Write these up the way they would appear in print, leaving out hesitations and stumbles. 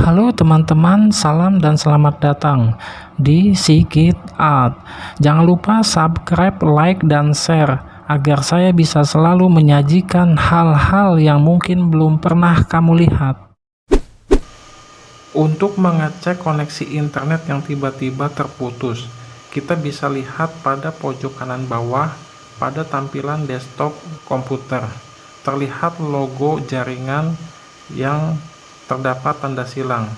Halo teman-teman, salam dan selamat datang di Sikit Art. Jangan lupa subscribe, like, dan share agar saya bisa selalu menyajikan hal-hal yang mungkin belum pernah kamu lihat. Untuk mengecek koneksi internet yang tiba-tiba terputus, kita bisa lihat pada pojok kanan bawah pada tampilan desktop komputer. Terlihat logo jaringan yang terdapat tanda silang.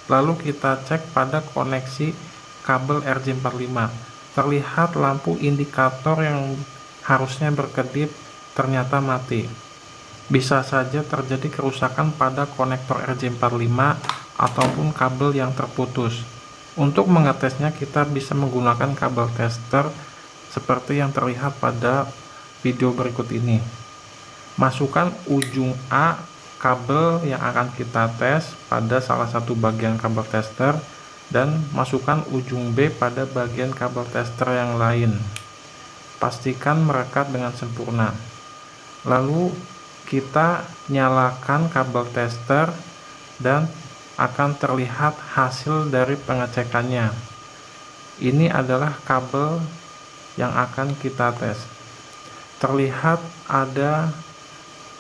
Lalu kita cek pada koneksi kabel RJ45. Terlihat lampu indikator yang harusnya berkedip ternyata mati. Bisa saja terjadi kerusakan pada konektor RJ45 ataupun kabel yang terputus. Untuk mengetesnya kita bisa menggunakan kabel tester seperti yang terlihat pada video berikut ini. Masukkan ujung A kabel yang akan kita tes pada salah satu bagian kabel tester dan masukkan ujung B pada bagian kabel tester yang lain. Pastikan merekat dengan sempurna. Lalu kita nyalakan kabel tester dan akan terlihat hasil dari pengecekannya. Ini adalah kabel yang akan kita tes. Terlihat ada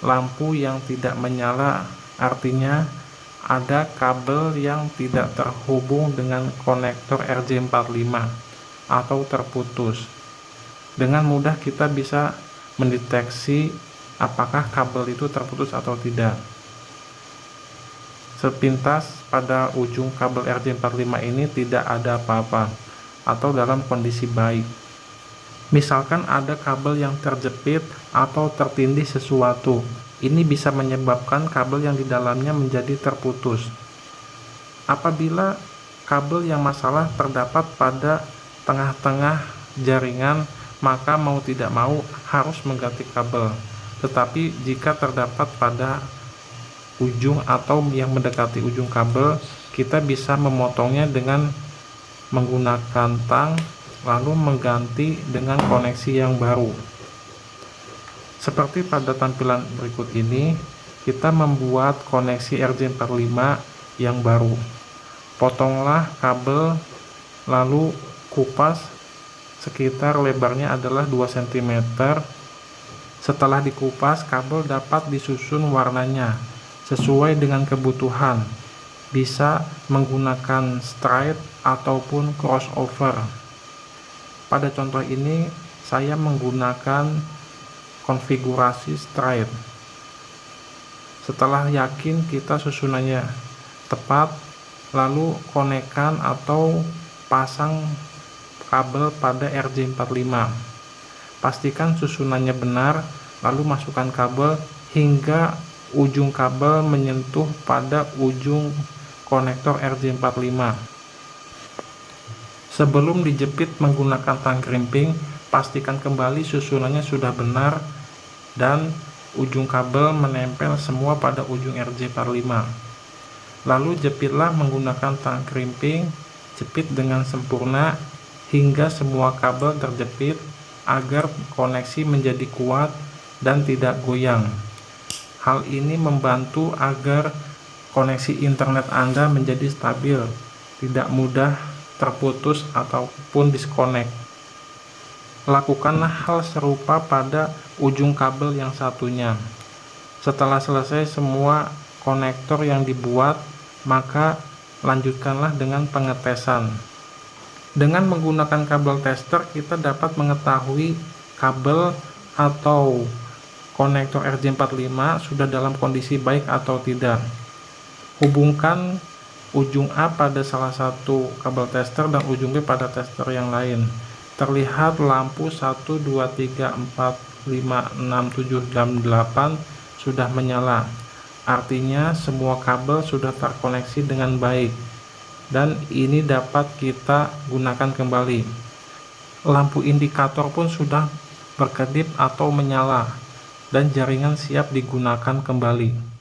lampu yang tidak menyala, artinya ada kabel yang tidak terhubung dengan konektor RJ45 atau terputus. Dengan mudah kita bisa mendeteksi apakah kabel itu terputus atau tidak. Sepintas pada ujung kabel RJ45 ini tidak ada apa-apa atau dalam kondisi baik. Misalkan ada kabel yang terjepit atau tertindih sesuatu, ini bisa menyebabkan kabel yang di dalamnya menjadi terputus. Apabila kabel yang masalah terdapat pada tengah-tengah jaringan, maka mau tidak mau harus mengganti kabel. Tetapi jika terdapat pada ujung atau yang mendekati ujung kabel, kita bisa memotongnya dengan menggunakan tang lalu mengganti dengan koneksi yang baru. Seperti pada tampilan berikut ini, kita membuat koneksi RJ45 yang baru. Potonglah kabel lalu kupas sekitar lebarnya adalah 2 cm. Setelah dikupas, kabel dapat disusun warnanya sesuai dengan kebutuhan. Bisa menggunakan straight ataupun crossover. Pada contoh ini saya menggunakan konfigurasi straight. Setelah yakin kita susunannya tepat, lalu konekkan atau pasang kabel pada RJ45. Pastikan susunannya benar, lalu masukkan kabel hingga ujung kabel menyentuh pada ujung konektor RJ45. Sebelum dijepit menggunakan tang krimping, pastikan kembali susunannya sudah benar dan ujung kabel menempel semua pada ujung RJ45. Lalu jepitlah menggunakan tang krimping, jepit dengan sempurna hingga semua kabel terjepit agar koneksi menjadi kuat dan tidak goyang. Hal ini membantu agar koneksi internet Anda menjadi stabil, tidak mudah terputus ataupun disconnect. Lakukanlah hal serupa pada ujung kabel yang satunya. Setelah selesai semua konektor yang dibuat, maka lanjutkanlah dengan pengetesan. Dengan menggunakan kabel tester, kita dapat mengetahui kabel atau konektor RJ45 sudah dalam kondisi baik atau tidak. Hubungkan ujung A pada salah satu kabel tester dan ujung B pada tester yang lain. Terlihat lampu 1, 2, 3, 4, 5, 6, 7, dan 8 sudah menyala. Artinya semua kabel sudah terkoneksi dengan baik dan ini dapat kita gunakan kembali. Lampu indikator pun sudah berkedip atau menyala dan jaringan siap digunakan kembali.